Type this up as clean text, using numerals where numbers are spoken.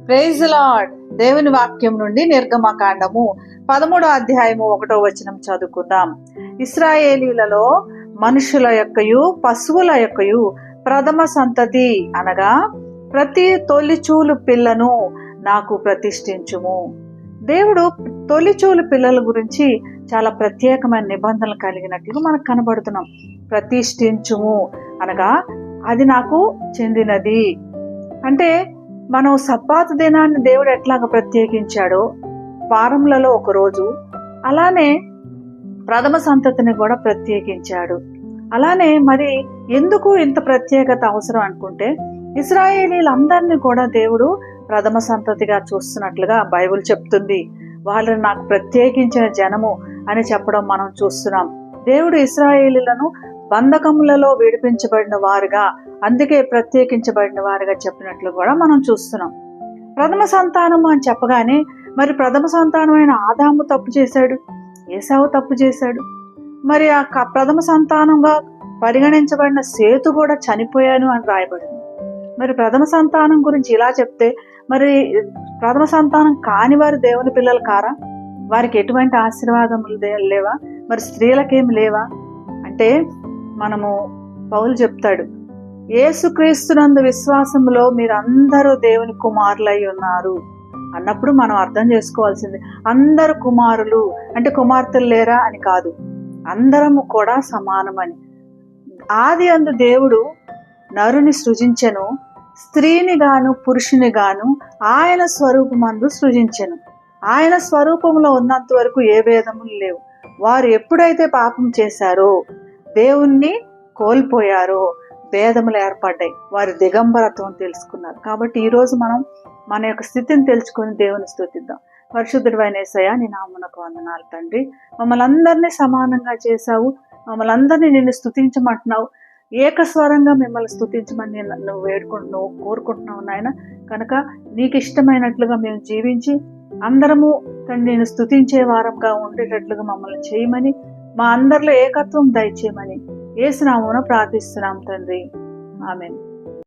Praise lord. దేవుని వాక్యం నుండి నిర్గమకాండము 13వ అధ్యాయము 1వ వచనం చదువుకుందాం. ఇశ్రాయేలీలలో మనుషుల యొక్కయు పశువుల యొక్కయు ప్రథమ సంతతి అనగా ప్రతి తొలిచూలు పిల్లను నాకు ప్రతిష్ఠించుము. దేవుడు తొలిచూలు పిల్లల గురించి చాలా ప్రత్యేకమైన నిబంధనలు కలిగినట్లు మనకు కనబడుతున్నాం. ప్రతిష్ఠించుము అనగా అది నాకు చెందినది. అంటే మనం సబ్బాతు దినాన్ని దేవుడు ఎట్లాగ ప్రత్యేకించాడో వారములలో ఒక రోజు, అలానే ప్రథమ సంతతిని కూడా ప్రత్యేకించాడు. అలానే మరి ఎందుకు ఇంత ప్రత్యేకత అవసరం అనుకుంటే, ఇశ్రాయేలీలందరినీ కూడా దేవుడు ప్రథమ సంతతిగా చూస్తున్నట్లుగా బైబిల్ చెప్తుంది. వాళ్ళని నాకు ప్రత్యేకించిన జనము అని చెప్పడం మనం చూస్తున్నాం. దేవుడు ఇశ్రాయేలీలను బంధకములలో విడిపించబడిన వారుగా, అందుకే ప్రత్యేకించబడిన వారుగా చెప్పినట్లు కూడా మనం చూస్తున్నాం. ప్రథమ సంతానము అని చెప్పగానే మరి ప్రథమ సంతానమైన ఆదాము తప్పు చేశాడు, ఏసావు తప్పు చేశాడు. మరి ఆ ప్రథమ సంతానంగా పరిగణించబడిన సేతు కూడా చనిపోయాను అని రాయబడింది. మరి ప్రథమ సంతానం గురించి ఇలా చెప్తే, మరి ప్రథమ సంతానం కాని వారు దేవుని పిల్లలు కారా? వారికి ఎటువంటి ఆశీర్వాదములు లేవా? మరి స్త్రీలకేమి లేవా అంటే, మనము పౌలు చెప్తాడు, యేసుక్రీస్తునందు విశ్వాసములో మీరందరూ దేవుని కుమారులై ఉన్నారు అన్నప్పుడు మనం అర్థం చేసుకోవాల్సింది, అందరు కుమారులు అంటే కుమార్తెలు లేరా అని కాదు, అందరము కూడా సమానమని. ఆది అందు దేవుడు నరుని సృజించెను, స్త్రీని గాను పురుషుని గాను ఆయన స్వరూపమందు సృజించెను. ఆయన స్వరూపంలో ఉన్నంత వరకు ఏ భేదములు లేవు. వారు ఎప్పుడైతే పాపం చేశారో, దేవుణ్ణి కోల్పోయారో, భేదములు ఏర్పడ్డాయి. వారి దిగంబరత్వం తెలుసుకున్నారు. కాబట్టి ఈరోజు మనం మన యొక్క స్థితిని తెలుసుకొని దేవుని స్తుతిద్దాం. పరిశుద్ధుడైన యేసయ్యా, నీ నామమునకు వందనాలు తండ్రి. మమ్మల్ని అందరినీ సమానంగా చేశావు, మమ్మల్ని అందరినీ నిన్ను స్తుతించమంటున్నావు. ఏకస్వరంగా మిమ్మల్ని స్తుతించమని నువ్వు కోరుకుంటున్నావు నాయన. కనుక నీకు ఇష్టమైనట్లుగా మేము జీవించి అందరము తండ్రి నేను స్తుతించే వారంగా ఉండేటట్లుగా మమ్మల్ని చేయమని, మా అందరిలో ఏకత్వం దయచేయమని యేసు నామమున ప్రార్థిస్తున్నాం తండ్రి. ఆమేన్.